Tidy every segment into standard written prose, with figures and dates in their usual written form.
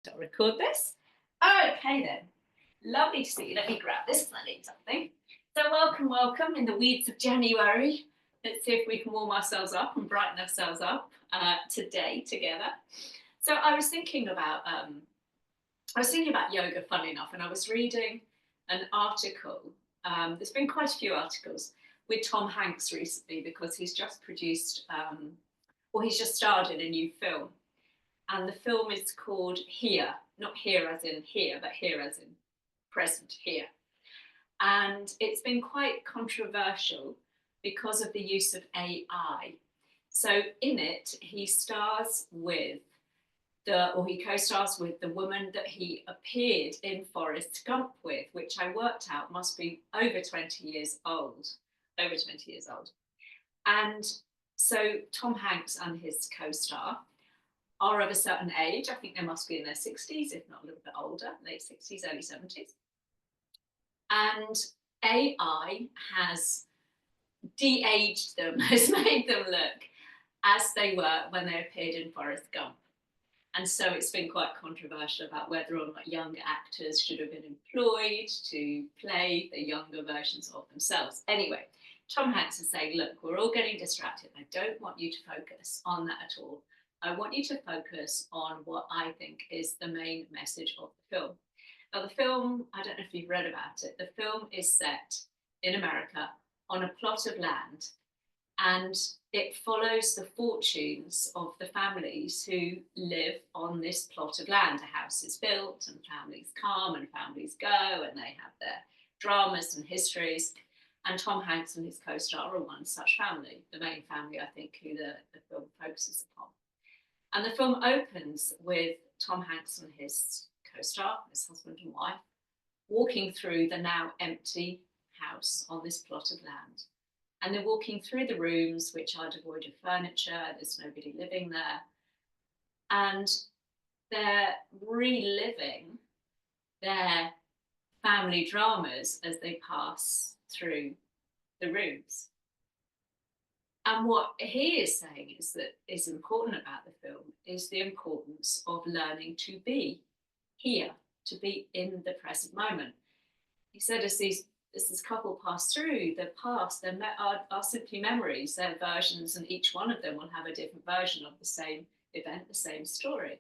I'll record this. Okay then. Lovely to see you. Let me grab this because I need something. So welcome in the weeds of January. Let's see if we can warm ourselves up and brighten ourselves up today together. So I was thinking about yoga, funnily enough, and I was reading an article. There's been quite a few articles with Tom Hanks recently because he's just produced, he's just starred in a new film, and the film is called Here, not here as in here, but here as in present here. And it's been quite controversial because of the use of AI. So in it, he co-stars with the woman that he appeared in Forrest Gump with, which I worked out must be over 20 years old. Over 20 years old. And so Tom Hanks and his co-star are of a certain age. I think they must be in their 60s, if not a little bit older, late 60s, early 70s. And AI has de-aged them, has made them look as they were when they appeared in Forrest Gump. And so it's been quite controversial about whether or not young actors should have been employed to play the younger versions of themselves. Anyway, Tom Hanks is saying, look, we're all getting distracted. I don't want you to focus on that at all. I want you to focus on what I think is the main message of the film. Now, the film, I don't know if you've read about it, the film is set in America on a plot of land, and it follows the fortunes of the families who live on this plot of land. A house is built and families come and families go, and they have their dramas and histories. And Tom Hanks and his co-star are one such family, the main family, I think, who the film focuses upon. And the film opens with Tom Hanks and his co-star, his husband and wife, walking through the now empty house on this plot of land. And they're walking through the rooms, which are devoid of furniture, there's nobody living there. And they're reliving their family dramas as they pass through the rooms. And what he is saying is that is important about the film is the importance of learning to be here, to be in the present moment. He said as this couple pass through the past, are simply memories, they're versions, and each one of them will have a different version of the same event, the same story.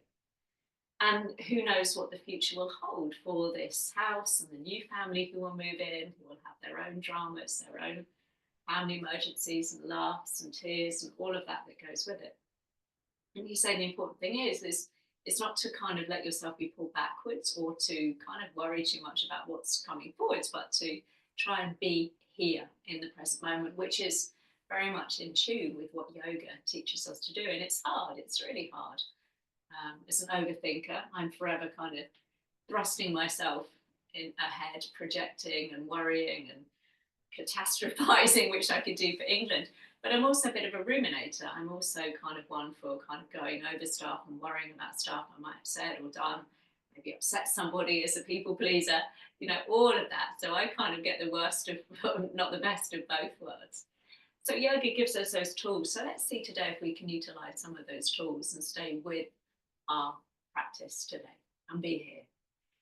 And who knows what the future will hold for this house and the new family who will move in, who will have their own dramas, their own family emergencies and laughs and tears and all of that goes with it. And you say the important thing is it's not to kind of let yourself be pulled backwards or to kind of worry too much about what's coming forwards, but to try and be here in the present moment, which is very much in tune with what yoga teaches us to do. And it's hard, it's really hard. As an overthinker, I'm forever kind of thrusting myself in ahead, projecting and worrying and catastrophizing, which I could do for England. But I'm also a bit of a ruminator. I'm also kind of one for kind of going over stuff and worrying about stuff I might have said or done, maybe upset somebody as a people pleaser, all of that. So I kind of get the worst of, not the best of both worlds. So yoga gives us those tools. So let's see today if we can utilize some of those tools and stay with our practice today and be here.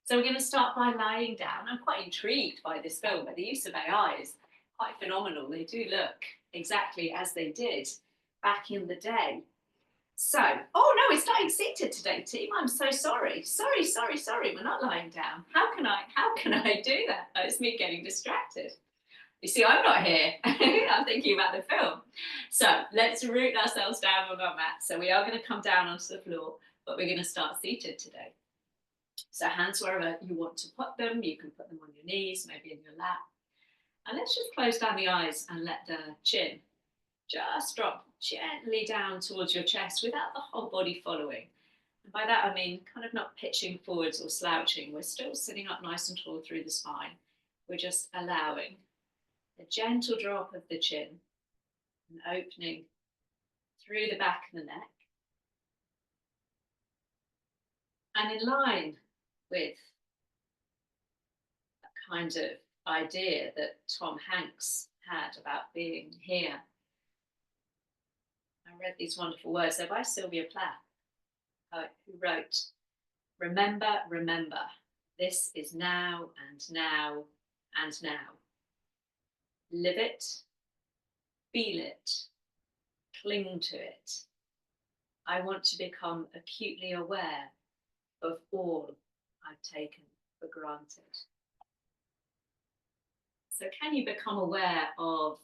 So we're going to start by lying down. I'm quite intrigued by this film, but the use of AI is quite phenomenal. They do look exactly as they did back in the day. So, oh no, we're starting seated today, team. I'm so sorry. Sorry. We're not lying down. How can I do that? Oh, it's me getting distracted. You see, I'm not here. I'm thinking about the film. So let's root ourselves down on our mat. So we are going to come down onto the floor, but we're going to start seated today. So hands wherever you want to put them. You can put them on your knees, maybe in your lap. And let's just close down the eyes and let the chin just drop gently down towards your chest without the whole body following. And by that, I mean kind of not pitching forwards or slouching. We're still sitting up nice and tall through the spine. We're just allowing a gentle drop of the chin and opening through the back of the neck. And in line with that kind of idea that Tom Hanks had about being here, I read these wonderful words. They're by Sylvia Plath, who wrote, Remember, remember, this is now and now and now. Live it, feel it, cling to it. I want to become acutely aware of all I've taken for granted. So, can you become aware of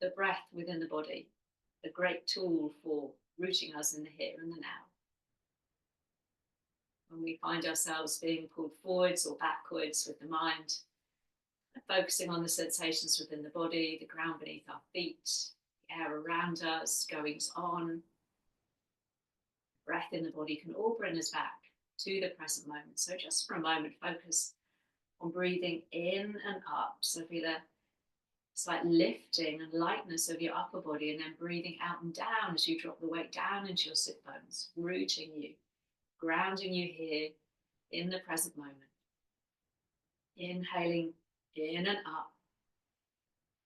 the breath within the body, the great tool for rooting us in the here and the now? When we find ourselves being pulled forwards or backwards with the mind, focusing on the sensations within the body, the ground beneath our feet, the air around us, goings on, breath in the body can all bring us back to the present moment. So just for a moment, focus on breathing in and up. So feel a slight lifting and lightness of your upper body, and then breathing out and down as you drop the weight down into your sit bones, rooting you, grounding you here in the present moment. Inhaling in and up,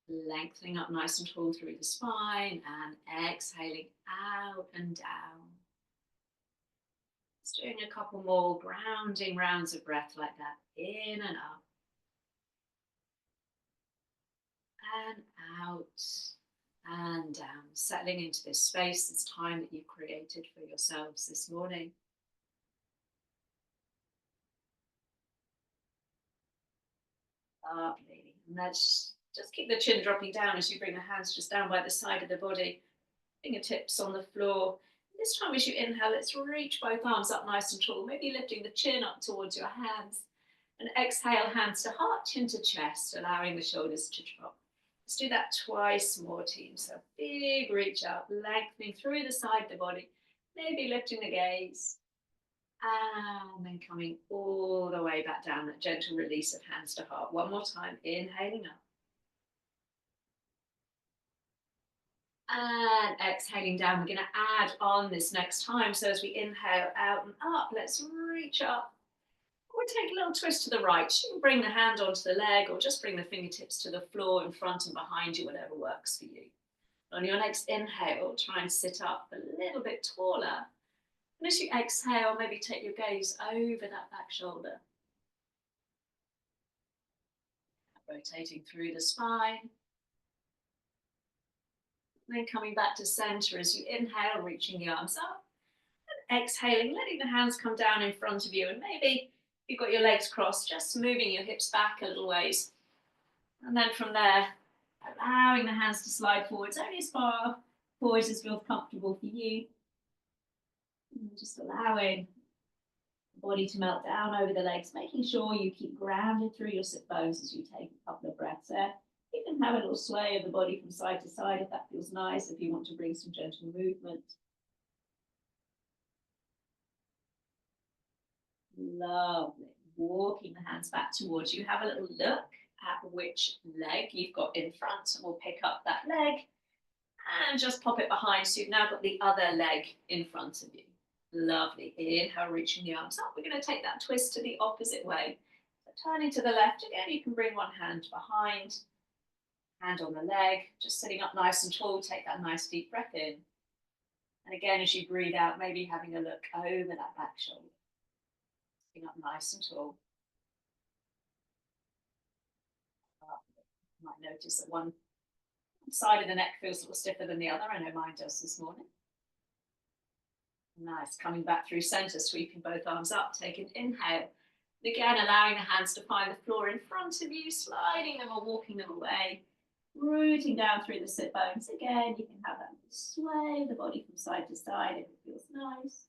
lengthening up nice and tall through the spine, and exhaling out and down. Just doing a couple more grounding rounds of breath like that, in and up, and out and down, settling into this space, this time that you've created for yourselves this morning. Lovely. And let's just keep the chin dropping down as you bring the hands just down by the side of the body, fingertips on the floor. This time as you inhale, let's reach both arms up nice and tall, maybe lifting the chin up towards your hands. And exhale, hands to heart, chin to chest, allowing the shoulders to drop. Let's do that twice more, team. So big reach up, lengthening through the side of the body, maybe lifting the gaze. And then coming all the way back down, that gentle release of hands to heart. One more time, inhaling up. And exhaling down. We're going to add on this next time. So as we inhale out and up, let's reach up. Or take a little twist to the right. You can bring the hand onto the leg or just bring the fingertips to the floor in front and behind you, whatever works for you. On your next inhale, try and sit up a little bit taller. And as you exhale, maybe take your gaze over that back shoulder. Rotating through the spine. And then coming back to center as you inhale, reaching the arms up. And exhaling, letting the hands come down in front of you. And maybe you've got your legs crossed, just moving your hips back a little ways. And then from there, allowing the hands to slide forwards, only as far forwards as feels comfortable for you. And just allowing the body to melt down over the legs, making sure you keep grounded through your sit bones as you take a couple of breaths there. You can have a little sway of the body from side to side if that feels nice, if you want to bring some gentle movement. Lovely. Walking the hands back towards you. Have a little look at which leg you've got in front, and we'll pick up that leg and just pop it behind. So you've now got the other leg in front of you. Lovely. Inhale, reaching the arms up. We're going to take that twist to the opposite way. So turning to the left again, you can bring one hand behind, hand on the leg, just sitting up nice and tall. Take that nice deep breath in. And again, as you breathe out, maybe having a look over that back shoulder. Sitting up nice and tall. You might notice that one side of the neck feels a little stiffer than the other. I know mine does this morning. Nice. Coming back through center, sweeping both arms up. Take an inhale. And again, allowing the hands to find the floor in front of you, sliding them or walking them away. Rooting down through the sit bones. Again, you can have that sway the body from side to side if it feels nice.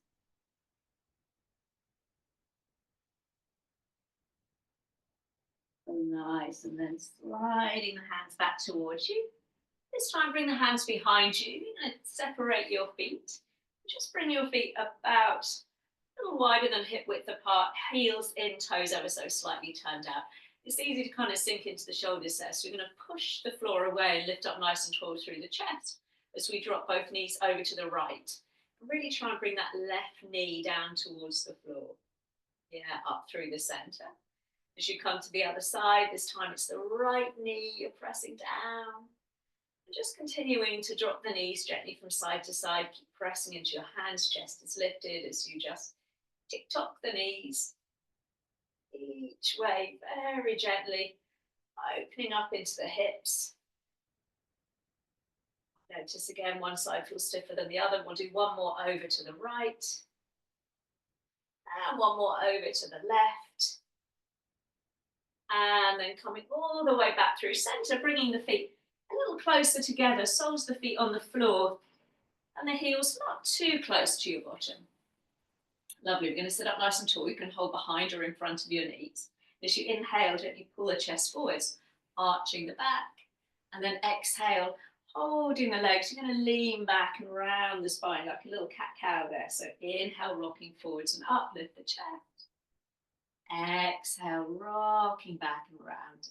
Nice. And then sliding the hands back towards you. This time, bring the hands behind you. You're going to separate your feet. Just bring your feet about a little wider than hip width apart, heels in, toes ever so slightly turned out. It's easy to kind of sink into the shoulders there. So we're going to push the floor away and lift up nice and tall through the chest as we drop both knees over to the right. Really try and bring that left knee down towards the floor. Yeah, up through the center. As you come to the other side, this time it's the right knee, you're pressing down. And just continuing to drop the knees gently from side to side. Keep pressing into your hands, chest is lifted as you just Tick-tock the knees, each way, very gently, opening up into the hips. Notice again, one side feels stiffer than the other. We'll do one more over to the right. And one more over to the left. And then coming all the way back through center, bringing the feet a little closer together, soles of the feet on the floor, and the heels not too close to your bottom. Lovely, we're going to sit up nice and tall. You can hold behind or in front of your knees. As you inhale, gently pull the chest forwards, arching the back, and then exhale, holding the legs. You're going to lean back and round the spine like a little cat-cow there. So inhale, rocking forwards and up, lift the chest. Exhale, rocking back and round.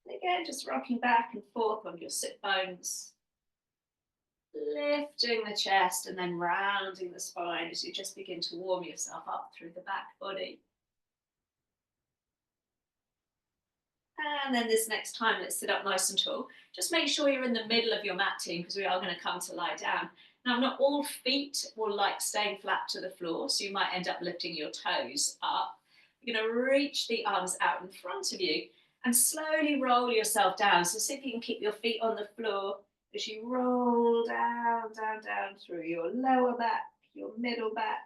And again, just rocking back and forth on your sit bones. Lifting the chest and then rounding the spine as you just begin to warm yourself up through the back body. And then this next time, let's sit up nice and tall. Just make sure you're in the middle of your mat team because we are going to come to lie down. Now, not all feet will like staying flat to the floor, so you might end up lifting your toes up. You're going to reach the arms out in front of you and slowly roll yourself down. So see if you can keep your feet on the floor as you roll down, down, down through your lower back, your middle back,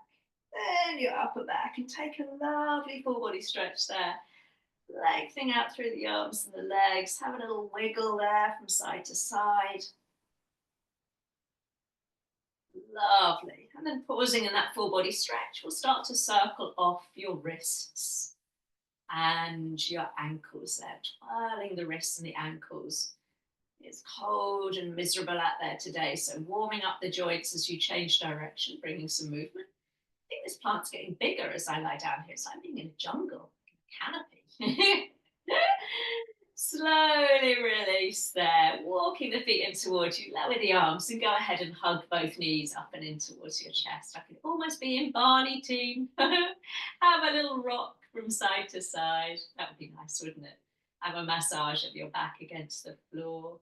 then your upper back, and take a lovely full body stretch there. Lengthening out through the arms and the legs. Have a little wiggle there from side to side. Lovely. And then pausing in that full body stretch, we'll start to circle off your wrists and your ankles there, twirling the wrists and the ankles. It's cold and miserable out there today, so warming up the joints as you change direction, bringing some movement. I think this plant's getting bigger as I lie down here. It's like being in a jungle, a canopy. Slowly release there, walking the feet in towards you, lower the arms and go ahead and hug both knees up and in towards your chest. I can almost be in Barney team. Have a little rock from side to side. That would be nice, wouldn't it? Have a massage of your back against the floor.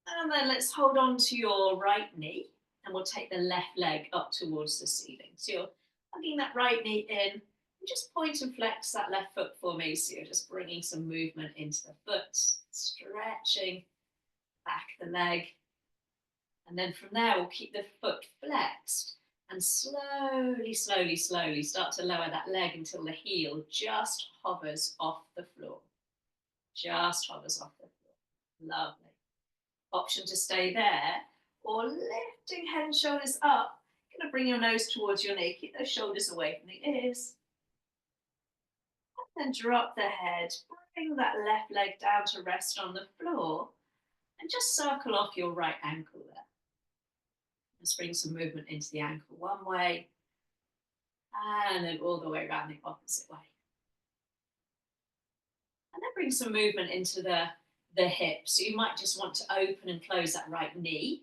And then let's hold on to your right knee and we'll take the left leg up towards the ceiling. So you're hugging that right knee in. Just point and flex that left foot for me. So you're just bringing some movement into the foot, stretching back the leg. And then from there, we'll keep the foot flexed and slowly, slowly, slowly start to lower that leg until the heel just hovers off the floor. Just hovers off the floor. Lovely. Option to stay there or lifting head and shoulders up. You're going to bring your nose towards your knee. Keep those shoulders away from the ears. And drop the head, bring that left leg down to rest on the floor and just circle off your right ankle there. Let's bring some movement into the ankle one way and then all the way around the opposite way. And then bring some movement into the hips. So you might just want to open and close that right knee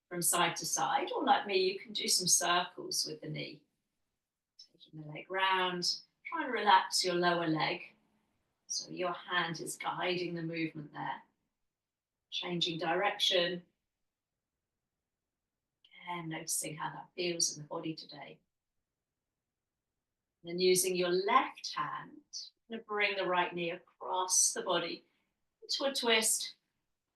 from side to side, or like me, you can do some circles with the knee. Taking the leg round. Try and relax your lower leg. So your hand is guiding the movement there. Changing direction. Again, noticing how that feels in the body today. And then using your left hand, you're going to bring the right knee across the body into a twist.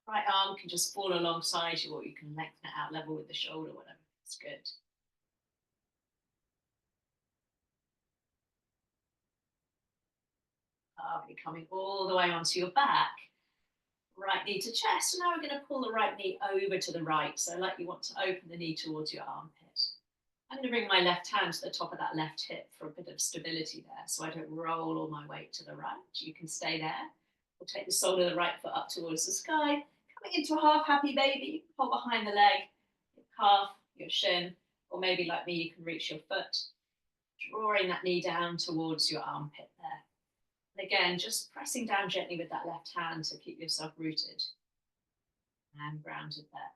Right arm can just fall alongside you, or you can lengthen it out level with the shoulder, whatever. It's good. Lovely, coming all the way onto your back. Right knee to chest. And now we're going to pull the right knee over to the right. So like you want to open the knee towards your armpit. I'm going to bring my left hand to the top of that left hip for a bit of stability there. So I don't roll all my weight to the right. You can stay there. We'll take the sole of the right foot up towards the sky. Coming into a half happy baby. Pull behind the leg, your calf, your shin. Or maybe like me, you can reach your foot. Drawing that knee down towards your armpit there. Again, just pressing down gently with that left hand to keep yourself rooted and grounded there.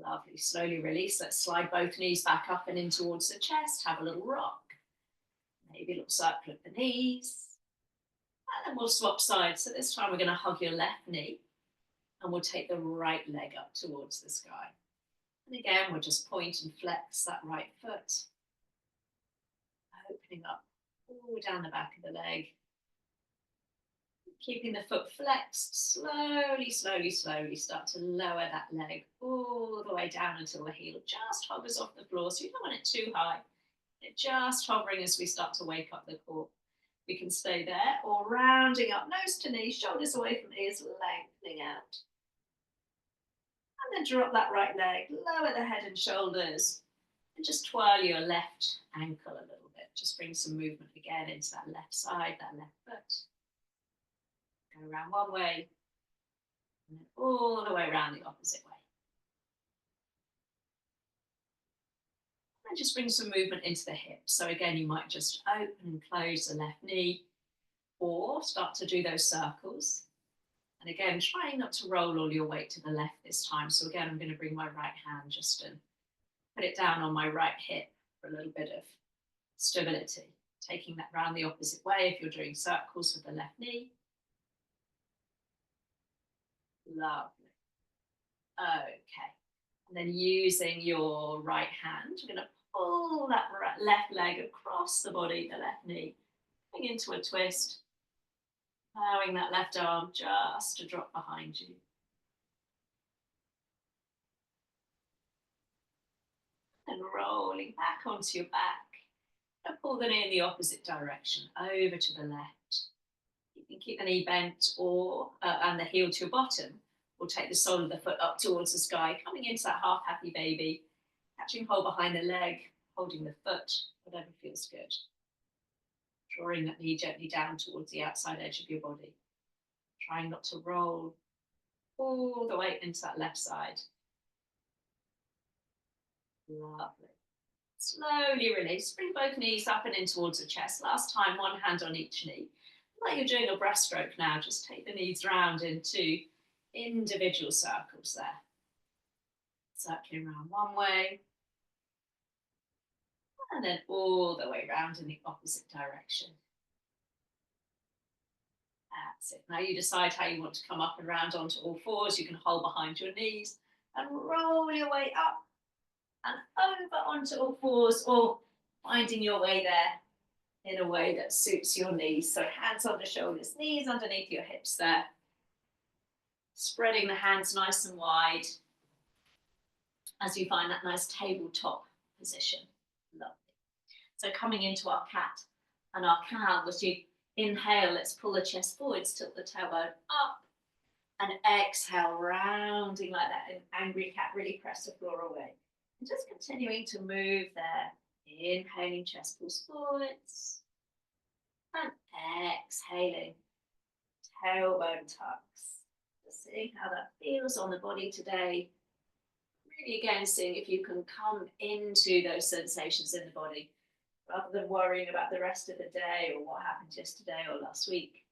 Lovely. Slowly release. Let's slide both knees back up and in towards the chest. Have a little rock. Maybe a little circle of the knees. And then we'll swap sides. So this time we're going to hug your left knee and we'll take the right leg up towards the sky. And again, we'll just point and flex that right foot, opening up all down the back of the leg. Keeping the foot flexed, slowly, slowly, slowly start to lower that leg all the way down until the heel just hovers off the floor. So you don't want it too high. It's just hovering as we start to wake up the core. We can stay there or rounding up, nose to knee, shoulders away from ears, lengthening out. And then drop that right leg, lower the head and shoulders, and just twirl your left ankle a little bit. Just bring some movement again into that left side, that left foot. Go around one way, and then all the way around the opposite way. And just bring some movement into the hips. So again, you might just open and close the left knee, or start to do those circles. And again, trying not to roll all your weight to the left this time. So again, I'm going to bring my right hand just and put it down on my right hip for a little bit of stability. Taking that round the opposite way if you're doing circles with the left knee. Lovely. Okay. And then using your right hand, you're going to pull that left leg across the body, the left knee, going into a twist, allowing that left arm just to drop behind you. And rolling back onto your back. And pull the knee in the opposite direction, over to the left. You can keep the knee bent or and the heel to your bottom, or take the sole of the foot up towards the sky, coming into that half happy baby, catching hold behind the leg, holding the foot, whatever feels good. Drawing that knee gently down towards the outside edge of your body. Trying not to roll all the way into that left side. Lovely. Slowly release. Bring both knees up and in towards the chest. Last time, one hand on each knee. Like you're doing a breaststroke now, just take the knees round into individual circles there. Circling around one way. And then all the way around in the opposite direction. That's it. Now you decide how you want to come up and round onto all fours. You can hold behind your knees and roll your way up and over onto all fours, or finding your way there in a way that suits your knees. So hands on the shoulders, knees underneath your hips there. Spreading the hands nice and wide as you find that nice tabletop position. Lovely. So coming into our cat and our cow, as you inhale, let's pull the chest forwards, tilt the tailbone up, and exhale, rounding like that. An angry cat, really press the floor away. And just continuing to move there. Inhaling, chest pulls forwards. And exhaling, tailbone tucks. Just seeing how that feels on the body today. Really again, seeing if you can come into those sensations in the body, rather than worrying about the rest of the day or what happened yesterday or last week.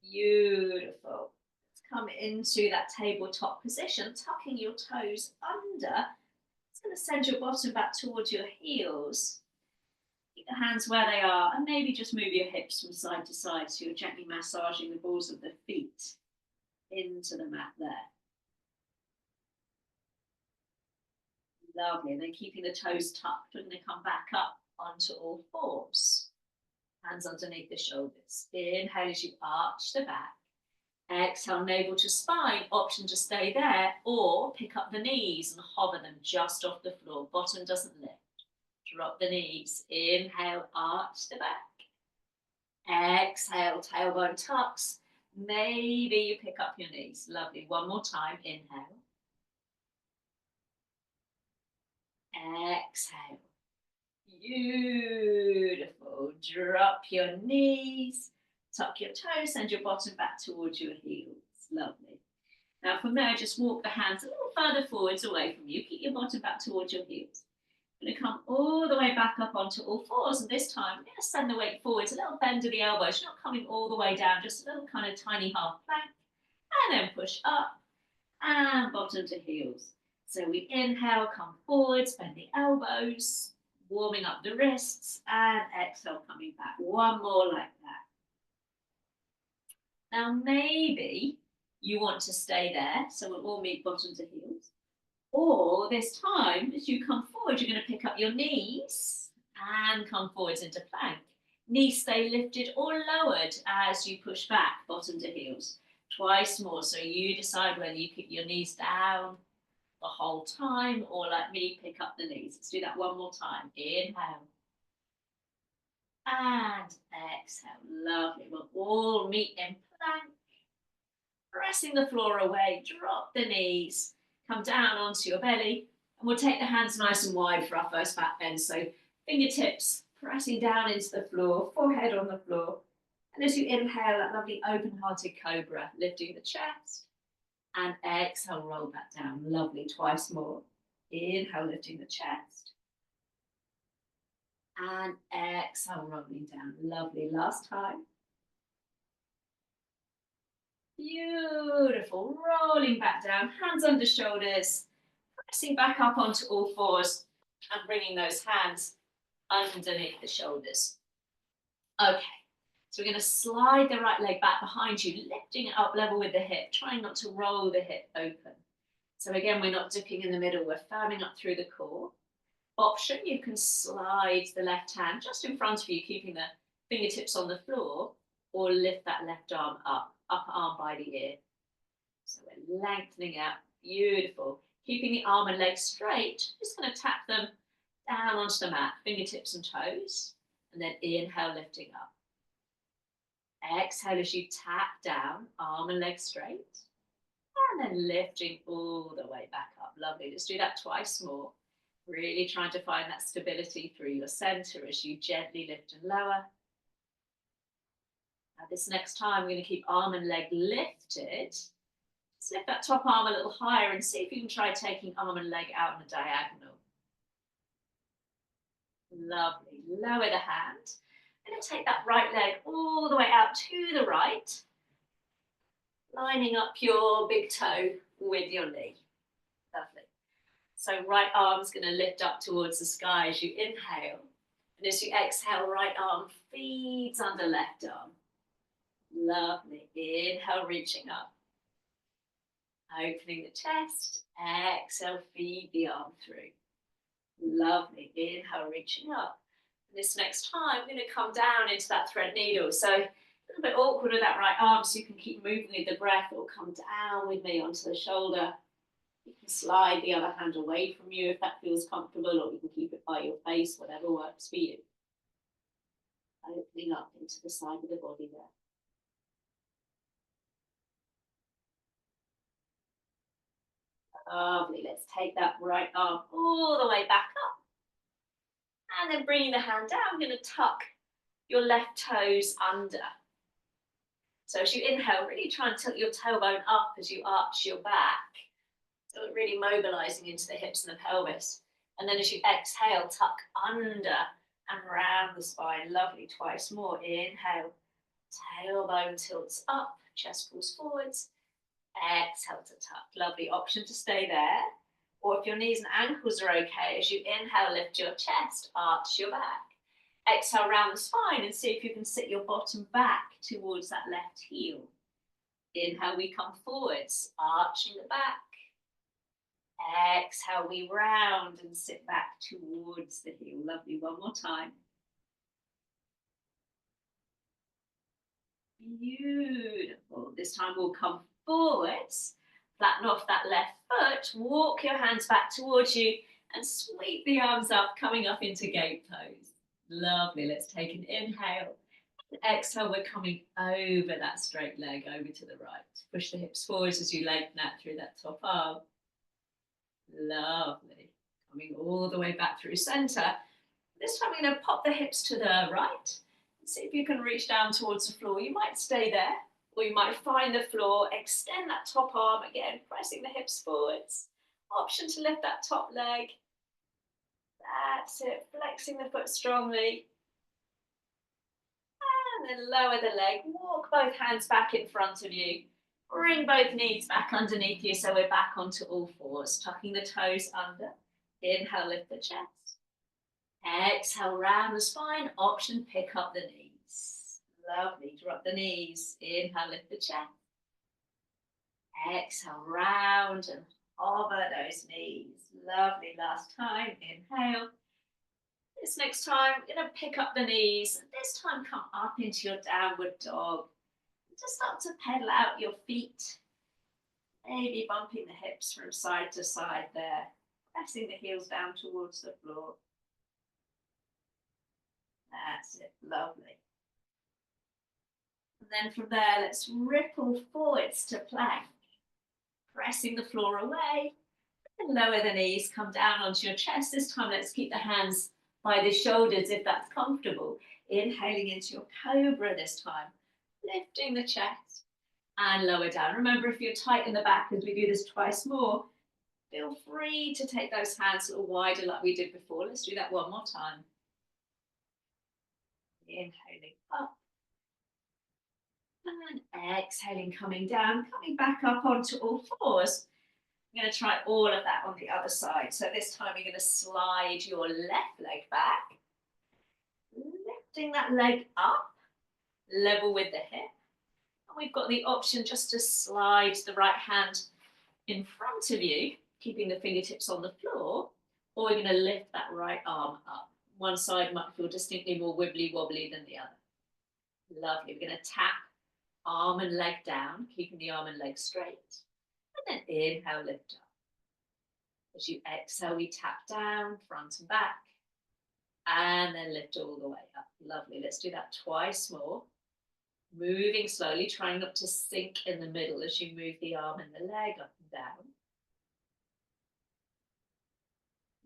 Beautiful. Come into that tabletop position, tucking your toes under. It's going to send your bottom back towards your heels. Keep the hands where they are, and maybe just move your hips from side to side so you're gently massaging the balls of the feet into the mat there. Lovely. And then keeping the toes tucked, we're going to come back up onto all fours. Hands underneath the shoulders. Inhale as you arch the back. Exhale, navel to spine, option to stay there, or pick up the knees and hover them just off the floor. Bottom doesn't lift. Drop the knees. Inhale, arch the back. Exhale, tailbone tucks. Maybe you pick up your knees. Lovely. One more time. Inhale. Exhale. Beautiful. Drop your knees. Tuck your toes, send your bottom back towards your heels. Lovely. Now from there, just walk the hands a little further forwards away from you. Keep your bottom back towards your heels. You're going to come all the way back up onto all fours, and this time, we're going to send the weight forwards, a little bend of the elbows. You're not coming all the way down, just a little kind of tiny half plank, and then push up, and bottom to heels. So we inhale, come forwards, bend the elbows, warming up the wrists, and exhale, coming back. One more like that. Now maybe you want to stay there. So we'll all meet bottom to heels. Or this time, as you come forward, you're going to pick up your knees and come forwards into plank. Knees stay lifted or lowered as you push back, bottom to heels. Twice more. So you decide whether you keep your knees down the whole time or, like me, pick up the knees. Let's do that one more time. Inhale. And exhale. Lovely. We'll all meet in plank. Pressing the floor away. Drop the knees. Come down onto your belly. And we'll take the hands nice and wide for our first back bend. So fingertips pressing down into the floor, forehead on the floor. And as you inhale, that lovely open-hearted cobra, lifting the chest. And exhale, roll back down. Lovely, twice more. Inhale, lifting the chest. And exhale, rolling down. Lovely, last time. Beautiful, rolling back down, hands under shoulders, pressing back up onto all fours and bringing those hands underneath the shoulders. Okay, so we're going to slide the right leg back behind you, lifting it up level with the hip, trying not to roll the hip open. So again, we're not dipping in the middle, we're firming up through the core. Option, you can slide the left hand just in front of you, keeping the fingertips on the floor, or lift that left arm up, upper arm by the ear. So we're lengthening out, beautiful. Keeping the arm and leg straight, just going to tap them down onto the mat, fingertips and toes, and then inhale, lifting up. Exhale as you tap down, arm and leg straight, and then lifting all the way back up. Lovely, let's do that twice more. Really trying to find that stability through your center as you gently lift and lower. Now this next time, we're going to keep arm and leg lifted. Just lift that top arm a little higher and see if you can try taking arm and leg out on a diagonal. Lovely. Lower the hand. I'm going to take that right leg all the way out to the right, lining up your big toe with your knee. Lovely. So right arm's going to lift up towards the sky as you inhale. And as you exhale, right arm feeds under left arm. Lovely. Inhale, reaching up. Opening the chest. Exhale, feed the arm through. Lovely. Inhale, reaching up. And this next time, I'm going to come down into that thread needle. So a little bit awkward with that right arm, so you can keep moving with the breath, or come down with me onto the shoulder. You can slide the other hand away from you if that feels comfortable, or you can keep it by your face, whatever works for you. Opening up into the side of the body there. Lovely. Let's take that right arm all the way back up. And then bringing the hand down, I'm going to tuck your left toes under. So as you inhale, really try and tilt your tailbone up as you arch your back. So really mobilizing into the hips and the pelvis. And then as you exhale, tuck under and round the spine. Lovely. Twice more. Inhale. Tailbone tilts up, chest pulls forwards. Exhale to tuck. Lovely. Option to stay there. Or if your knees and ankles are okay, as you inhale, lift your chest, arch your back. Exhale, round the spine and see if you can sit your bottom back towards that left heel. Inhale, we come forwards, arching the back. Exhale, we round and sit back towards the heel. Lovely. One more time. Beautiful. This time we'll come forwards, flatten off that left foot, walk your hands back towards you and sweep the arms up, coming up into gate pose. Lovely. Let's take an inhale. Exhale, we're coming over that straight leg over to the right. Push the hips forwards as you lengthen that through that top arm. Lovely. Coming all the way back through center. This time we're going to pop the hips to the right. See if you can reach down towards the floor. You might stay there, or you might find the floor. Extend that top arm again, pressing the hips forwards. Option to lift that top leg. That's it, flexing the foot strongly. And then lower the leg, walk both hands back in front of you. Bring both knees back underneath you so we're back onto all fours, tucking the toes under. Inhale, lift the chest. Exhale, round the spine. Option, pick up the knees. Lovely, drop the knees. Inhale, lift the chest. Exhale, round and hover those knees. Lovely, last time, inhale. This next time, we're going to pick up the knees. This time, come up into your downward dog. Just start to pedal out your feet. Maybe bumping the hips from side to side there. Pressing the heels down towards the floor. That's it, lovely. And then from there, let's ripple forwards to plank. Pressing the floor away. And lower the knees, come down onto your chest. This time, let's keep the hands by the shoulders if that's comfortable. Inhaling into your cobra this time. Lifting the chest and lower down. Remember, if you're tight in the back as we do this twice more, feel free to take those hands a little wider like we did before. Let's do that one more time. Inhaling up. And exhaling, coming down, coming back up onto all fours. I'm going to try all of that on the other side. So this time you're going to slide your left leg back, lifting that leg up, level with the hip. And we've got the option just to slide the right hand in front of you, keeping the fingertips on the floor, or we're going to lift that right arm up. One side might feel distinctly more wibbly wobbly than the other. Lovely. We're going to tap arm and leg down, keeping the arm and leg straight. And then inhale, lift up. As you exhale, we tap down, front and back, and then lift all the way up. Lovely. Let's do that twice more. Moving slowly, trying not to sink in the middle as you move the arm and the leg up and down.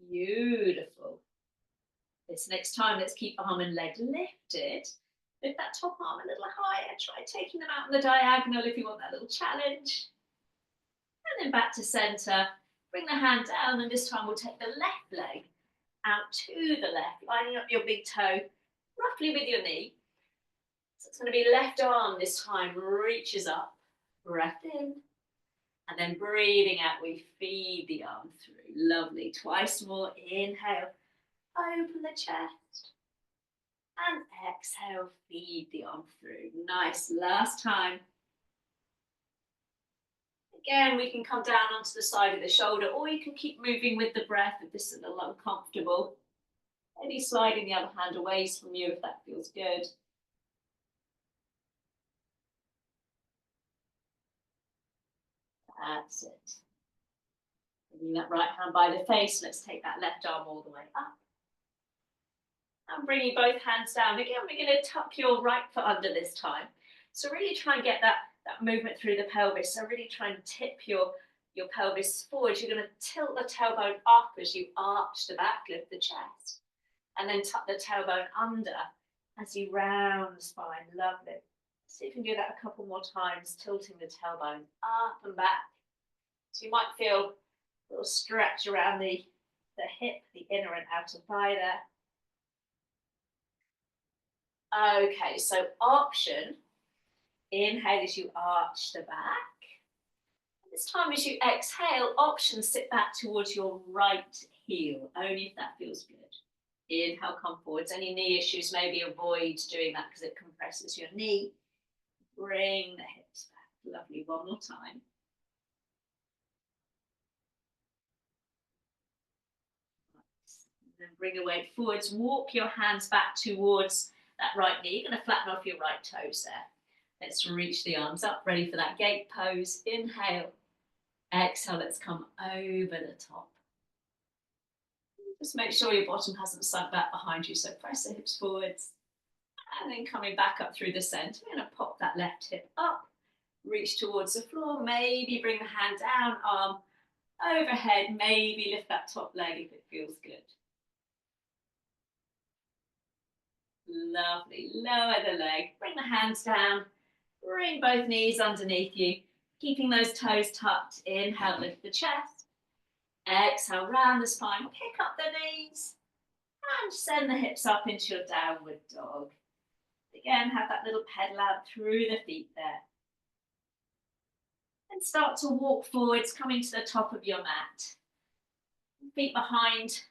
Beautiful. This next time, let's keep arm and leg lifted. Lift that top arm a little higher. Try taking them out on the diagonal if you want that little challenge. And then back to center. Bring the hand down, and this time we'll take the left leg out to the left, lining up your big toe roughly with your knee. So it's going to be left arm this time, reaches up, breath in, and then breathing out, we feed the arm through. Lovely. Twice more. Inhale, open the chest, and exhale, feed the arm through. Nice. Last time. Again, we can come down onto the side of the shoulder, or you can keep moving with the breath if this is a little uncomfortable. Maybe sliding the other hand away from you if that feels good. That's it. Bringing that right hand by the face, let's take that left arm all the way up. And bringing both hands down. Again, we're going to tuck your right foot under this time. So really try and get that movement through the pelvis. So really try and tip your pelvis forward. You're going to tilt the tailbone up as you arch the back, lift the chest. And then tuck the tailbone under as you round the spine. Lovely. See if you can do that a couple more times, tilting the tailbone up and back. So you might feel a little stretch around the hip, the inner and outer thigh there. Okay, so option. Inhale as you arch the back. This time as you exhale, option, sit back towards your right heel, only if that feels good. Inhale, come forwards. Any knee issues, maybe avoid doing that because it compresses your knee. Bring the hips back. Lovely. One more time. Then bring the weight forwards. Walk your hands back towards that right knee. You're going to flatten off your right toes there. Let's reach the arms up, ready for that gate pose. Inhale. Exhale, let's come over the top. Just make sure your bottom hasn't sunk back behind you, so press the hips forwards. And then coming back up through the center, we're going to pop that left hip up, reach towards the floor, maybe bring the hand down, arm overhead, maybe lift that top leg if it feels good. Lovely. Lower the leg, bring the hands down, bring both knees underneath you, keeping those toes tucked. Inhale, lift the chest. Exhale, round the spine, pick up the knees, and send the hips up into your downward dog. Again, have that little pedal out through the feet there. And start to walk forwards, coming to the top of your mat. Feet behind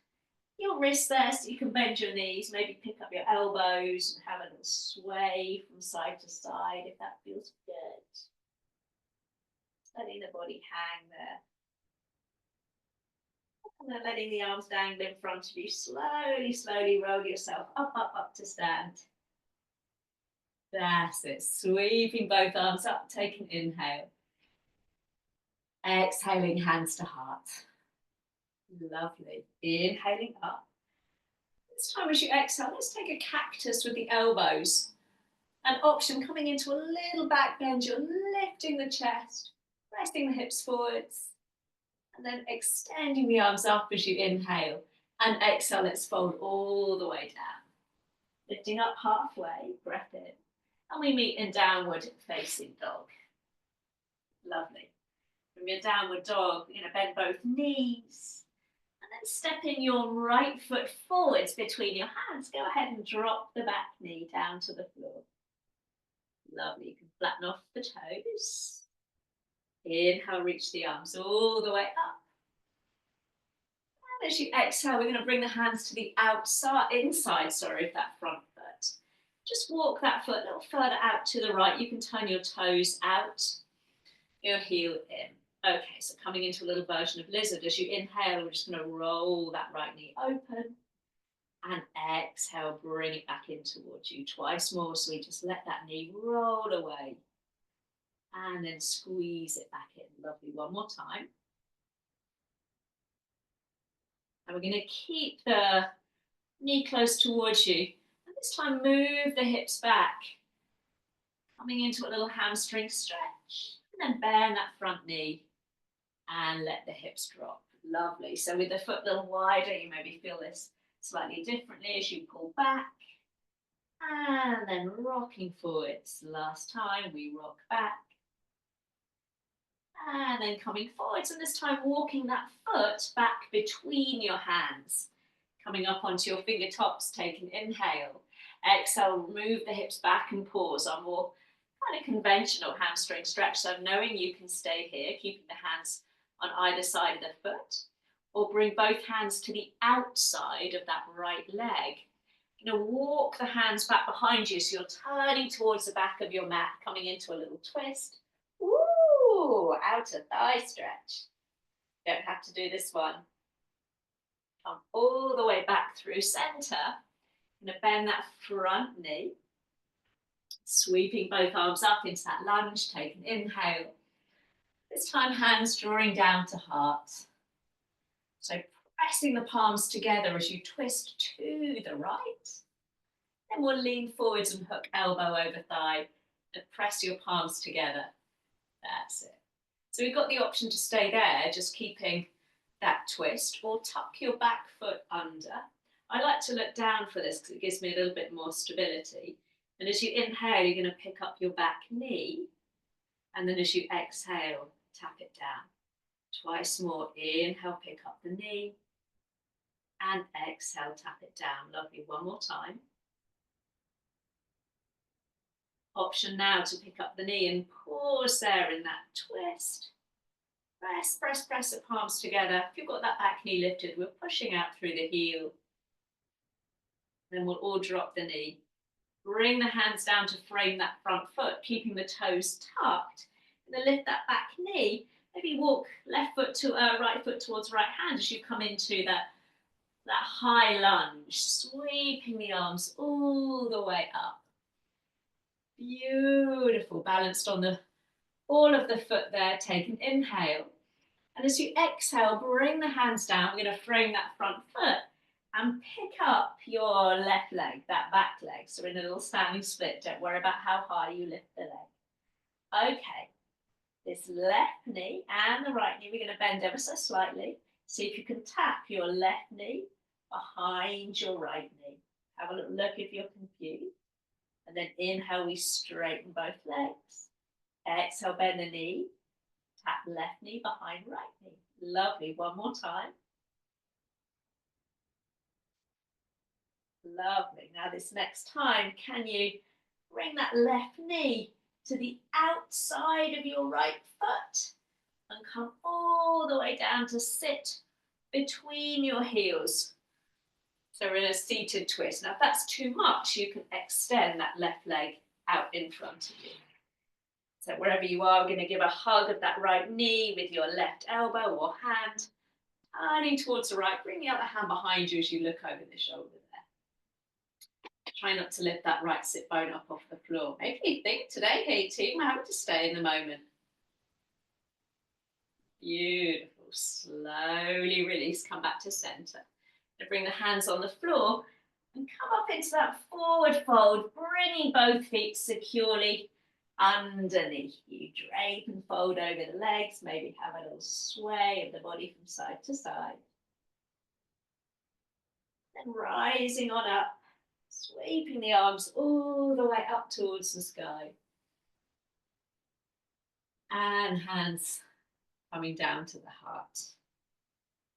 your wrists there so you can bend your knees, maybe pick up your elbows and have a little sway from side to side if that feels good. letting the body hang there. And then letting the arms dangle in front of you. Slowly, slowly roll yourself up, up, up to stand. That's it. Sweeping both arms up, take an inhale. Exhaling, hands to heart. Lovely. Inhaling up. This time as you exhale, let's take a cactus with the elbows. An option coming into a little back bend. You're lifting the chest, pressing the hips forwards, and then extending the arms up as you inhale. And exhale, let's fold all the way down. Lifting up halfway, breath in. And we meet in downward facing dog. Lovely. From your downward dog, you're going to bend both knees. And then step in your right foot forwards between your hands. Go ahead and drop the back knee down to the floor. Lovely. You can flatten off the toes. Inhale, reach the arms all the way up. And as you exhale, we're going to bring the hands to the inside of that front foot. Just walk that foot a little further out to the right. You can turn your toes out, your heel in. Okay, so coming into a little version of lizard. As you inhale, we're just going to roll that right knee open. And exhale, bring it back in towards you. Twice more, so we just let that knee roll away. And then squeeze it back in. Lovely, one more time. And we're going to keep the knee close towards you. And this time, move the hips back. Coming into a little hamstring stretch. And then bend that front knee. And let the hips drop. Lovely. So with the foot a little wider, you maybe feel this slightly differently as you pull back. And then rocking forwards. Last time, we rock back. And then coming forwards, and this time walking that foot back between your hands. Coming up onto your fingertips, take an inhale. Exhale, move the hips back and pause. Our more kind of conventional hamstring stretch. So knowing you can stay here, keeping the hands on either side of the foot. Or bring both hands to the outside of that right leg. You're going to walk the hands back behind you, so you're turning towards the back of your mat, coming into a little twist. Ooh, outer thigh stretch. You don't have to do this one. Come all the way back through center. I'm going to bend that front knee. Sweeping both arms up into that lunge. Take an inhale. This time, hands drawing down to heart. So pressing the palms together as you twist to the right. Then we'll lean forwards and hook elbow over thigh and press your palms together. That's it. So we've got the option to stay there, just keeping that twist, or tuck your back foot under. I like to look down for this because it gives me a little bit more stability. And as you inhale, you're going to pick up your back knee. And then as you exhale, tap it down. Twice more. Inhale, pick up the knee. And exhale, tap it down. Lovely. One more time. Option now to pick up the knee and pause there in that twist. Press, press, press the palms together. If you've got that back knee lifted, we're pushing out through the heel. Then we'll all drop the knee. Bring the hands down to frame that front foot, keeping the toes tucked. And then lift that back knee. Maybe walk left foot to right foot towards right hand as you come into that high lunge, sweeping the arms all the way up. Beautiful, balanced on all of the foot there. Take an inhale. And as you exhale, bring the hands down. We're going to frame that front foot and pick up your left leg, that back leg. So we're in a little standing split. Don't worry about how high you lift the leg. Okay. This left knee and the right knee, we're going to bend ever so slightly. See if you can tap your left knee behind your right knee. Have a little look if you're confused. And then inhale, we straighten both legs. Exhale, bend the knee. Tap left knee behind right knee. Lovely. One more time. Lovely. Now this next time, can you bring that left knee to the outside of your right foot and come all the way down to sit between your heels. So we're in a seated twist. Now if that's too much, you can extend that left leg out in front of you. So wherever you are, we're going to give a hug of that right knee with your left elbow or hand, turning towards the right. Bring the other hand behind you as you look over the shoulder there. Try not to lift that right sit bone up off the floor. Maybe you think today, hey team, we're having to stay in the moment. Beautiful. Slowly release, come back to center. And bring the hands on the floor and come up into that forward fold, bringing both feet securely underneath you. Drape and fold over the legs, maybe have a little sway of the body from side to side. Then rising on up, sweeping the arms all the way up towards the sky. And hands coming down to the heart.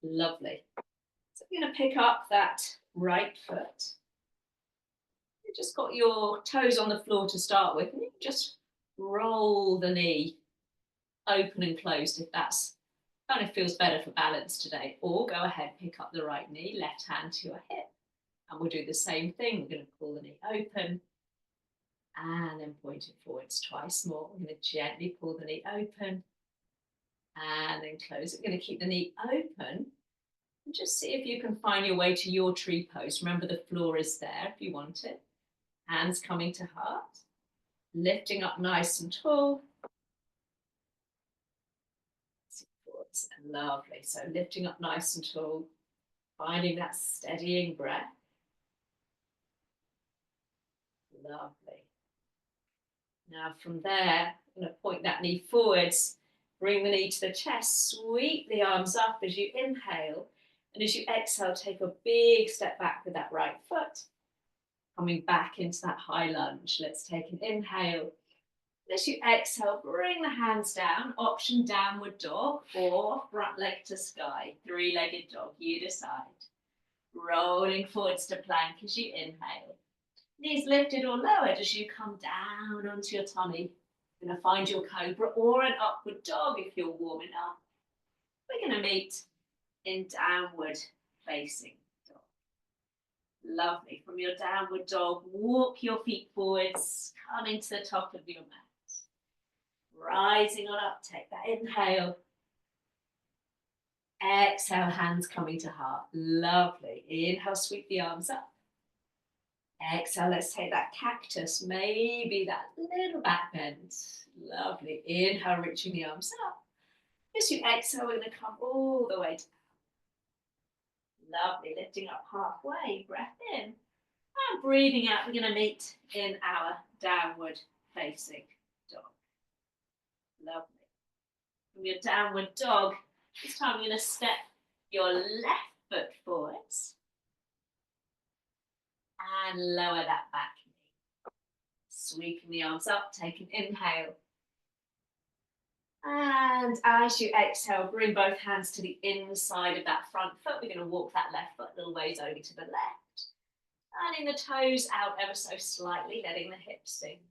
Lovely. So you're going to pick up that right foot. You just got your toes on the floor to start with, and you just roll the knee open and closed if that's kind of feels better for balance today. Or go ahead, pick up the right knee, left hand to your hip. And we'll do the same thing. We're going to pull the knee open and then point it forwards twice more. We're going to gently pull the knee open and then close it. We're going to keep the knee open and just see if you can find your way to your tree pose. Remember, the floor is there if you want it. Hands coming to heart, lifting up nice and tall. Lovely. So lifting up nice and tall, finding that steadying breath. Lovely. Now from there, I'm going to point that knee forwards, bring the knee to the chest, sweep the arms up as you inhale, and as you exhale, take a big step back with that right foot, coming back into that high lunge. Let's take an inhale. As you exhale, bring the hands down, option downward dog or front leg to sky, three-legged dog, you decide. Rolling forwards to plank as you inhale. Knees lifted or lowered as you come down onto your tummy. You're going to find your cobra or an upward dog if you're warm enough. We're going to meet in downward facing dog. Lovely. From your downward dog, walk your feet forwards, coming to the top of your mat. Rising on up, take that inhale. Exhale, hands coming to heart. Lovely. Inhale, sweep the arms up. Exhale, let's take that cactus, maybe that little back bend. Lovely. Inhale, reaching the arms up. As you exhale, we're going to come all the way down. Lovely. Lifting up halfway. Breath in. And breathing out, we're going to meet in our downward facing dog. Lovely. From your downward dog, this time you're going to step your left foot forwards and lower that back knee. Sweeping the arms up, take an inhale. And as you exhale, bring both hands to the inside of that front foot. We're going to walk that left foot a little ways over to the left. Turning the toes out ever so slightly, letting the hips sink.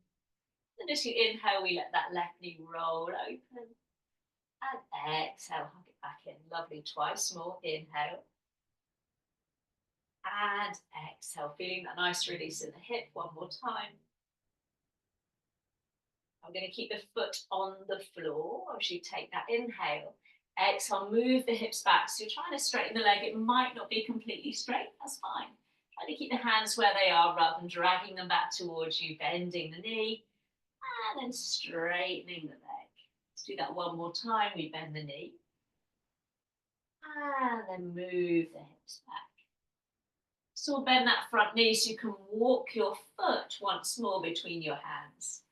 And as you inhale, we let that left knee roll open. And exhale, hug it back in. Lovely, twice more. Inhale. And exhale, feeling that nice release in the hip. One more time. I'm going to keep the foot on the floor as you take that inhale. Exhale, move the hips back. So you're trying to straighten the leg. It might not be completely straight. That's fine. Try to keep the hands where they are rather than dragging them back towards you, bending the knee. And then straightening the leg. Let's do that one more time. We bend the knee. And then move the hips back. So bend that front knee so you can walk your foot once more between your hands.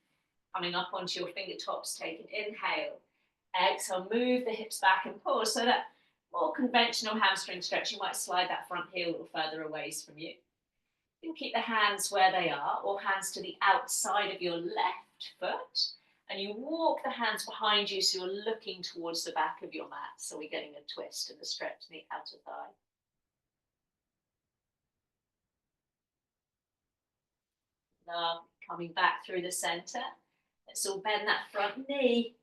Coming up onto your fingertips, take an inhale. Exhale, move the hips back and pause. So that more conventional hamstring stretch, you might slide that front heel a little further away from you. You can keep the hands where they are or hands to the outside of your left foot. And you walk the hands behind you so you're looking towards the back of your mat. So we're getting a twist and a stretch in the outer thigh. Now, coming back through the center. Let's all bend that front knee.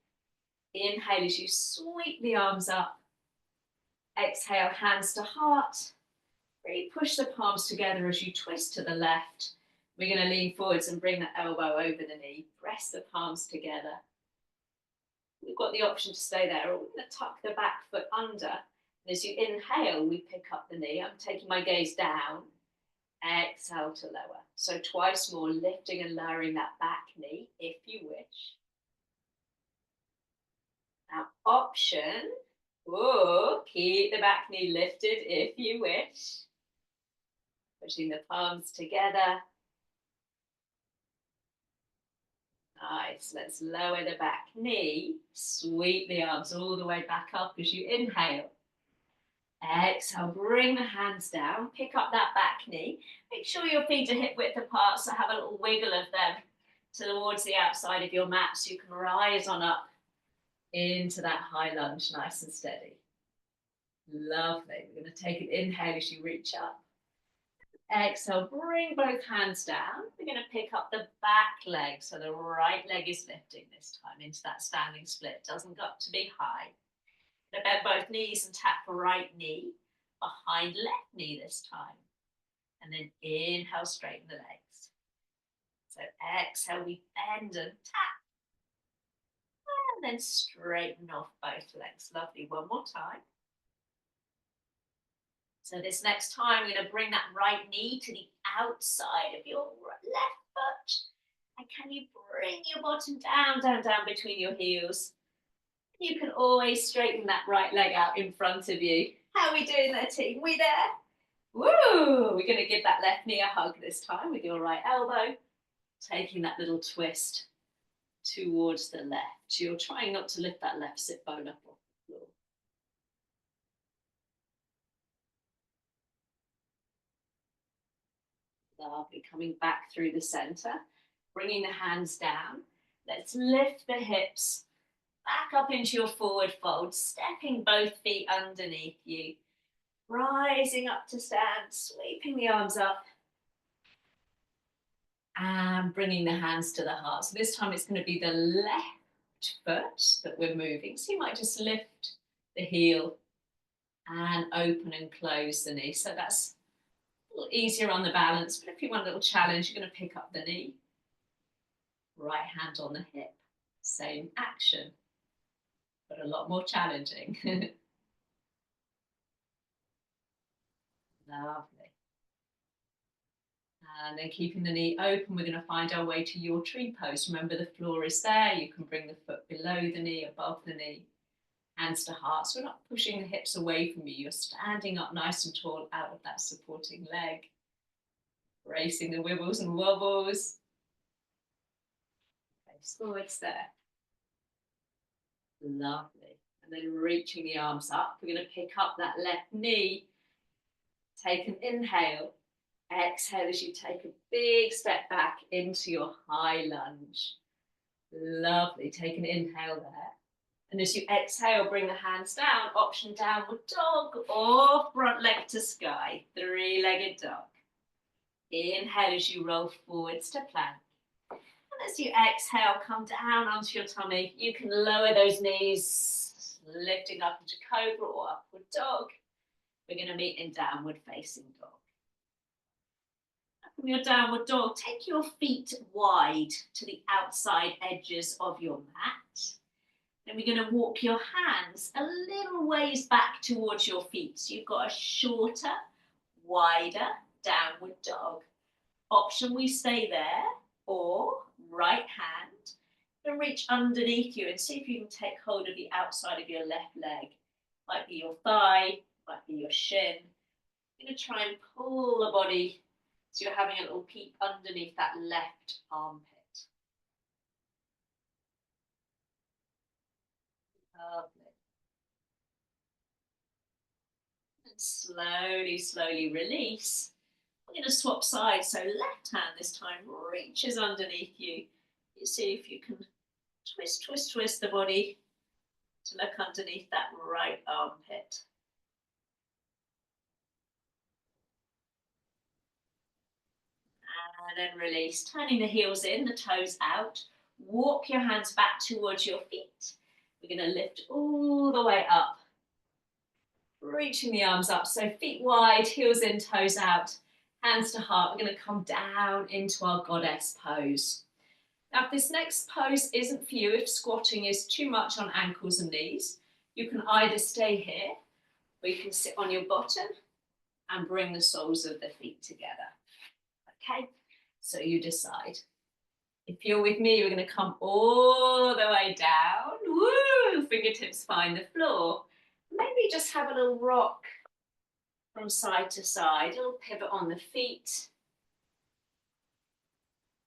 Inhale as you sweep the arms up. Exhale, hands to heart. Really push the palms together as you twist to the left. We're going to lean forwards and bring the elbow over the knee. Press the palms together. We've got the option to stay there, or we're going to tuck the back foot under. And as you inhale, we pick up the knee. I'm taking my gaze down. Exhale to lower. So twice more, lifting and lowering that back knee if you wish. Now, option, keep the back knee lifted if you wish. Pushing the palms together. Nice. Let's lower the back knee. Sweep the arms all the way back up as you inhale. Exhale, bring the hands down. Pick up that back knee. Make sure your feet are hip width apart, so have a little wiggle of them towards the outside of your mat so you can rise on up into that high lunge, nice and steady. Lovely. We're going to take an inhale as you reach up. Exhale, bring both hands down. We're going to pick up the back leg, so the right leg is lifting this time into that standing split. Doesn't got to be high. Bend both knees and tap right knee behind left knee this time. And then inhale, straighten the legs. So exhale, we bend and tap. And then straighten off both legs. Lovely. One more time. So this next time, we're going to bring that right knee to the outside of your left foot. And can you bring your bottom down, down, down between your heels? You can always straighten that right leg out in front of you. How are we doing there, team? We there? Woo! We're going to give that left knee a hug this time with your right elbow. Taking that little twist towards the left. You're trying not to lift that left sit bone up off the floor. Lovely. Coming back through the center. Bringing the hands down. Let's lift the hips back up into your forward fold, stepping both feet underneath you. Rising up to stand, sweeping the arms up. And bringing the hands to the heart. So this time it's going to be the left foot that we're moving. So you might just lift the heel and open and close the knee. So that's a little easier on the balance. But if you want a little challenge, you're going to pick up the knee. Right hand on the hip. Same action, but a lot more challenging. Lovely. And then keeping the knee open, we're going to find our way to your tree pose. Remember, the floor is there. You can bring the foot below the knee, above the knee, hands to heart. So we're not pushing the hips away from you. You're standing up nice and tall out of that supporting leg. Bracing the wibbles and wobbles. Face forwards there. Lovely. And then reaching the arms up. We're going to pick up that left knee. Take an inhale. Exhale as you take a big step back into your high lunge. Lovely. Take an inhale there. And as you exhale, bring the hands down. Option downward dog or front leg to sky. Three-legged dog. Inhale as you roll forwards to plank. And as you exhale, come down onto your tummy. You can lower those knees, lifting up into cobra or upward dog. We're going to meet in downward facing dog. From your downward dog, take your feet wide to the outside edges of your mat. Then we're going to walk your hands a little ways back towards your feet. So you've got a shorter, wider downward dog. Option, we stay there, or right hand and reach underneath you and see if you can take hold of the outside of your left leg. Might be your thigh, might be your shin. You're going to try and pull the body so you're having a little peek underneath that left armpit. Lovely. And slowly, slowly release. We're going to swap sides. So left hand this time reaches underneath you. You see if you can twist, twist, twist the body to look underneath that right armpit. And then release, turning the heels in, the toes out. Walk your hands back towards your feet. We're going to lift all the way up. Reaching the arms up, so feet wide, heels in, toes out, hands to heart. We're going to come down into our goddess pose. Now, if this next pose isn't for you, if squatting is too much on ankles and knees, you can either stay here or you can sit on your bottom and bring the soles of the feet together. Okay, so you decide. If you're with me, we're going to come all the way down. Woo! Fingertips find the floor. Maybe just have a little rock from side to side, a little pivot on the feet.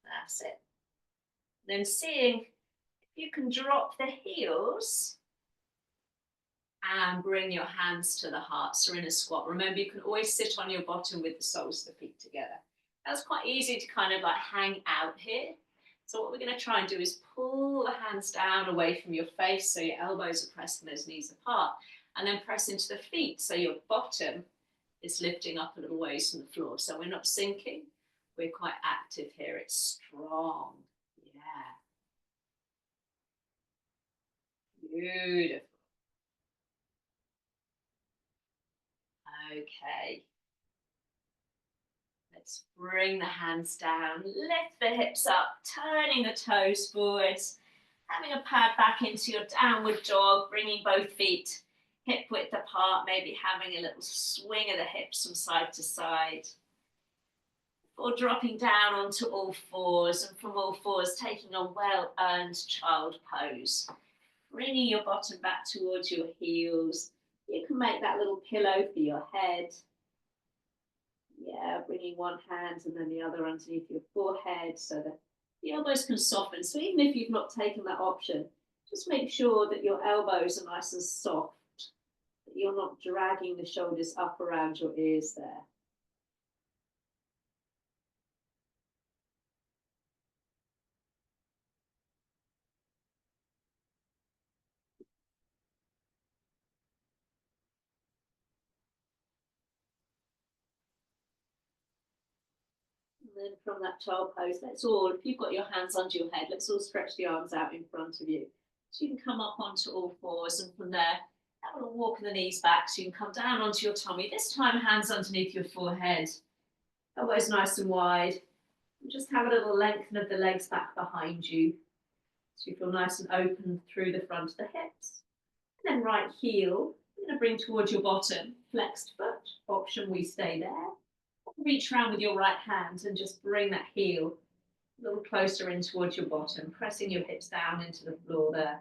That's it. Then seeing if you can drop the heels and bring your hands to the heart. So in a squat. Remember, you can always sit on your bottom with the soles of the feet together. That's quite easy to kind of like hang out here. So what we're going to try and do is pull the hands down away from your face so your elbows are pressing those knees apart, and then press into the feet so your bottom is lifting up a little ways from the floor. So we're not sinking, we're quite active here. It's strong. Yeah. Beautiful. Okay. Let's bring the hands down, lift the hips up, turning the toes forwards, having a pad back into your downward dog, bringing both feet hip width apart, maybe having a little swing of the hips from side to side. Or dropping down onto all fours, and from all fours taking a well-earned child pose. Bringing your bottom back towards your heels. You can make that little pillow for your head. Yeah, bringing one hand and then the other underneath your forehead so that the elbows can soften. So even if you've not taken that option, just make sure that your elbows are nice and soft, that you're not dragging the shoulders up around your ears there. And then from that child pose, let's all, if you've got your hands under your head, let's all stretch the arms out in front of you. So you can come up onto all fours, and from there, have a little walk the knees back so you can come down onto your tummy. This time, hands underneath your forehead. Elbows nice and wide. And just have a little lengthen of the legs back behind you. So you feel nice and open through the front of the hips. And then right heel, you're going to bring towards your bottom, flexed foot. Option, we stay there. Reach around with your right hand and just bring that heel a little closer in towards your bottom, pressing your hips down into the floor there.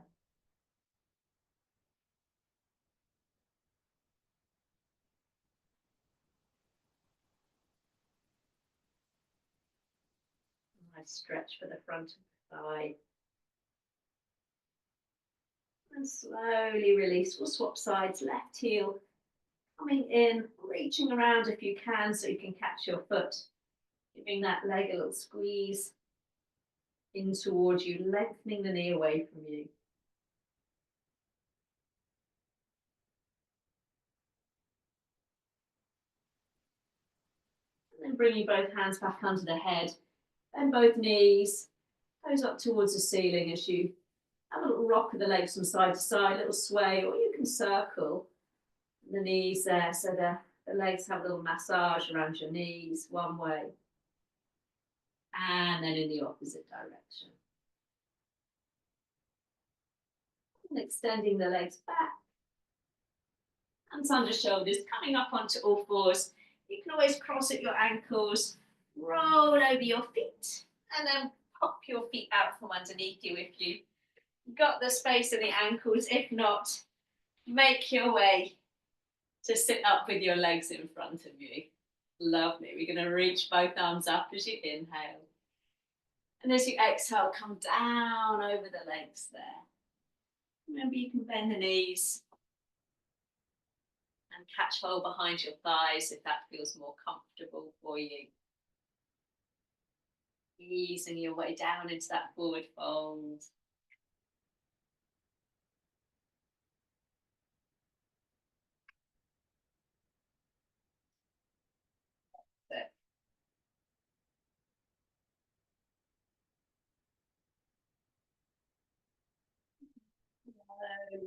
Nice stretch for the front of the thigh. And slowly release. We'll swap sides, left heel coming in, reaching around if you can so you can catch your foot. Giving that leg a little squeeze in towards you, lengthening the knee away from you. And then bringing both hands back under the head, bend both knees, toes up towards the ceiling as you have a little rock of the legs from side to side, a little sway, or you can circle the knees there so the legs have a little massage around your knees one way. And then in the opposite direction. And extending the legs back. Hands under shoulders, coming up onto all fours. You can always cross at your ankles, roll over your feet, and then pop your feet out from underneath you if you got the space in the ankles. If not, make your way to sit up with your legs in front of you. Lovely. We're going to reach both arms up as you inhale. And as you exhale, come down over the legs there. Remember, you can bend the knees and catch hold behind your thighs if that feels more comfortable for you. Easing your way down into that forward fold.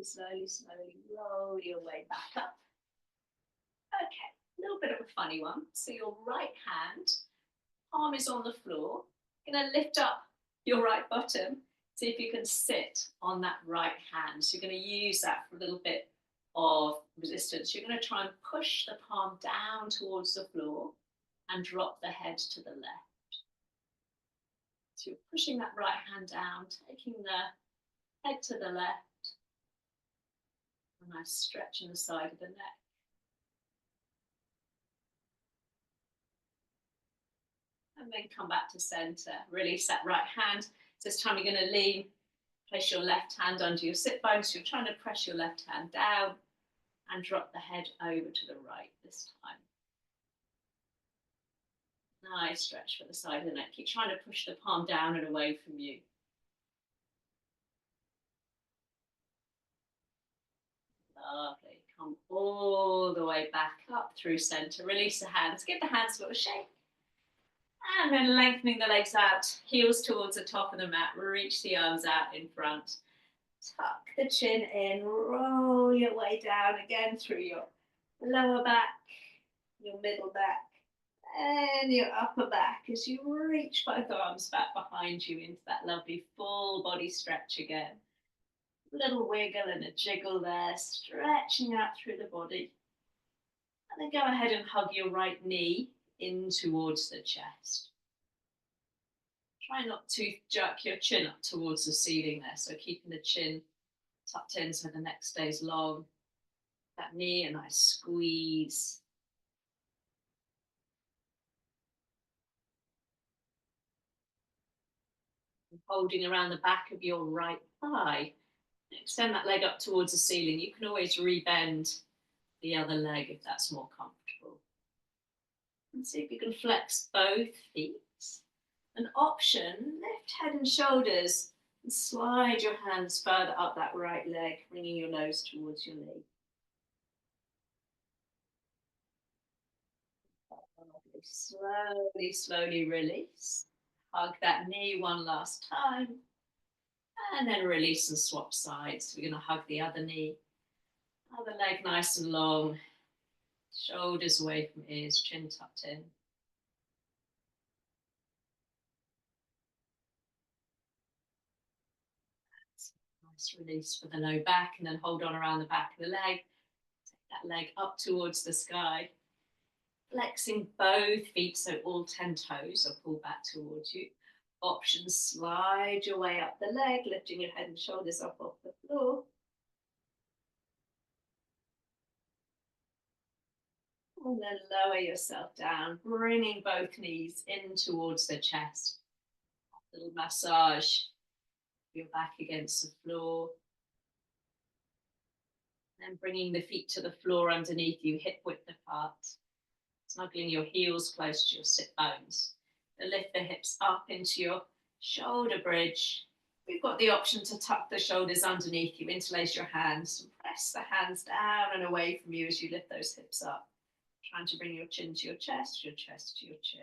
Slowly roll your way back up. Okay, a little bit of a funny one. So your right hand, palm is on the floor. You're going to lift up your right bottom. See if you can sit on that right hand. So you're going to use that for a little bit of resistance. You're going to try and push the palm down towards the floor and drop the head to the left. So you're pushing that right hand down, taking the head to the left. A nice stretch in the side of the neck. And then come back to center. Release that right hand. So this time you're going to lean. Place your left hand under your sit bone. So you're trying to press your left hand down and drop the head over to the right this time. Nice stretch for the side of the neck. Keep trying to push the palm down and away from you. Lovely. Come all the way back up through center. Release the hands. Give the hands a little shake. And then lengthening the legs out, heels towards the top of the mat. Reach the arms out in front. Tuck the chin in. Roll your way down again through your lower back, your middle back, and your upper back as you reach both arms back behind you into that lovely full body stretch again. Little wiggle and a jiggle there, stretching out through the body. And then go ahead and hug your right knee in towards the chest. Try not to jerk your chin up towards the ceiling there, so keeping the chin tucked in so the neck stays long. That knee, a nice squeeze. Holding around the back of your right thigh. Extend that leg up towards the ceiling. You can always rebend the other leg if that's more comfortable. And see if you can flex both feet. An option, lift head and shoulders and slide your hands further up that right leg, bringing your nose towards your knee. Slowly, slowly release. Hug that knee one last time. And then release and swap sides. So we're going to hug the other knee. Other leg nice and long. Shoulders away from ears, chin tucked in. Nice release for the low back, and then hold on around the back of the leg. Take that leg up towards the sky. Flexing both feet, so all 10 toes are pulled back towards you. Option, slide your way up the leg, lifting your head and shoulders up off the floor. And then lower yourself down, bringing both knees in towards the chest. A little massage, your back against the floor. And bringing the feet to the floor underneath you, hip width apart. Snuggling your heels close to your sit bones. And lift the hips up into your shoulder bridge. We've got the option to tuck the shoulders underneath you, interlace your hands, and press the hands down and away from you as you lift those hips up. Trying to bring your chin to your chest to your chin.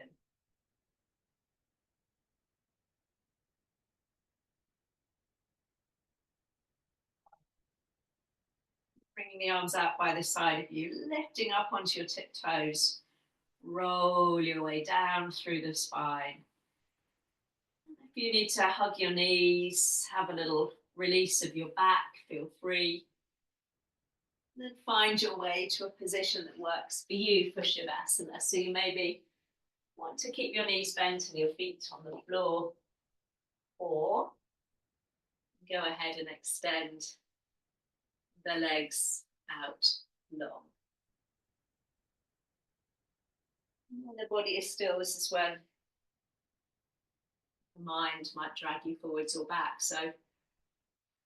Bringing the arms out by the side of you, lifting up onto your tiptoes. Roll your way down through the spine. If you need to hug your knees, have a little release of your back, feel free. Then find your way to a position that works for you for Shavasana. So you maybe want to keep your knees bent and your feet on the floor, or go ahead and extend the legs out long. When the body is still, this is when the mind might drag you forwards or back. So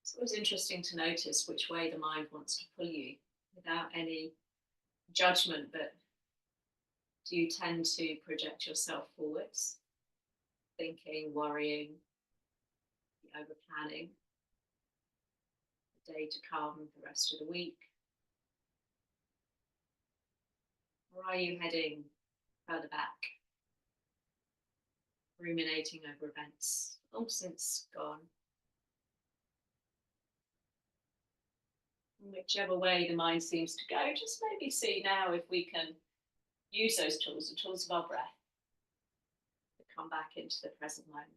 it's always interesting to notice which way the mind wants to pull you without any judgment, but do you tend to project yourself forwards, thinking, worrying, over planning the day to come, the rest of the week? Or are you heading further back, ruminating over events long since gone? Whichever way the mind seems to go, just maybe see now if we can use those tools, the tools of our breath, to come back into the present moment.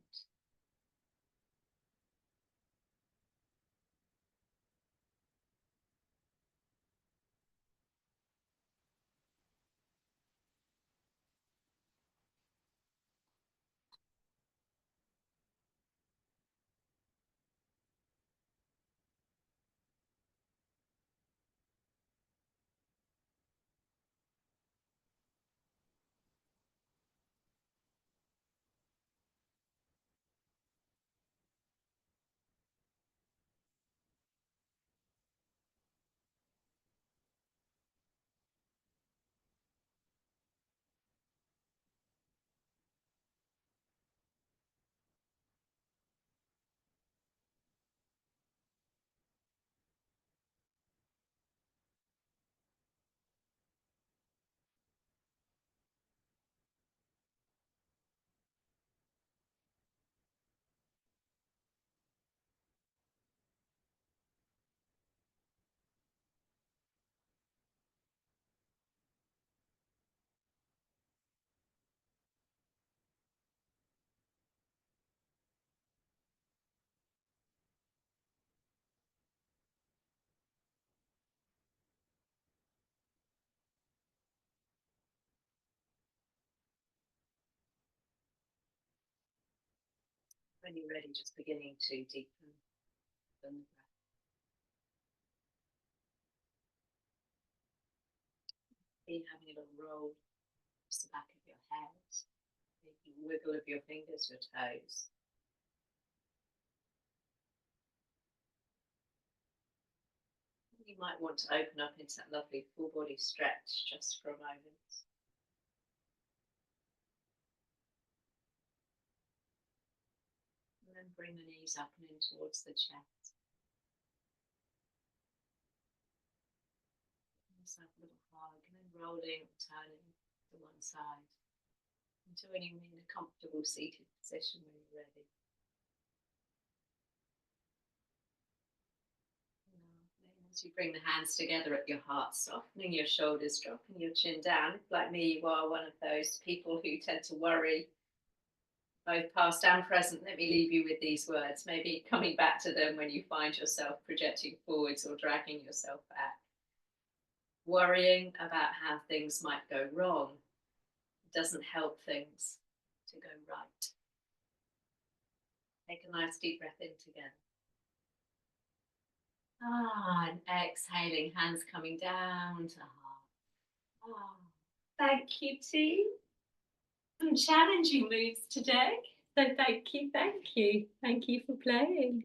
When you're ready, just beginning to deepen the breath. Be having a little roll across the back of your head, maybe wiggle of your fingers, your toes. You might want to open up into that lovely full body stretch just for a moment. And then bring the knees up and in towards the chest. Just have a little hug and then rolling, turning to one side. And joining in a comfortable seated position when you're ready. As you bring the hands together at your heart, softening your shoulders, dropping your chin down. If, like me, you are one of those people who tend to worry, both past and present, let me leave you with these words, maybe coming back to them when you find yourself projecting forwards or dragging yourself back. Worrying about how things might go wrong doesn't help things to go right. Take a nice deep breath in together. And exhaling, hands coming down to heart. Thank you, team. Some challenging moves today. So thank you. Thank you for playing.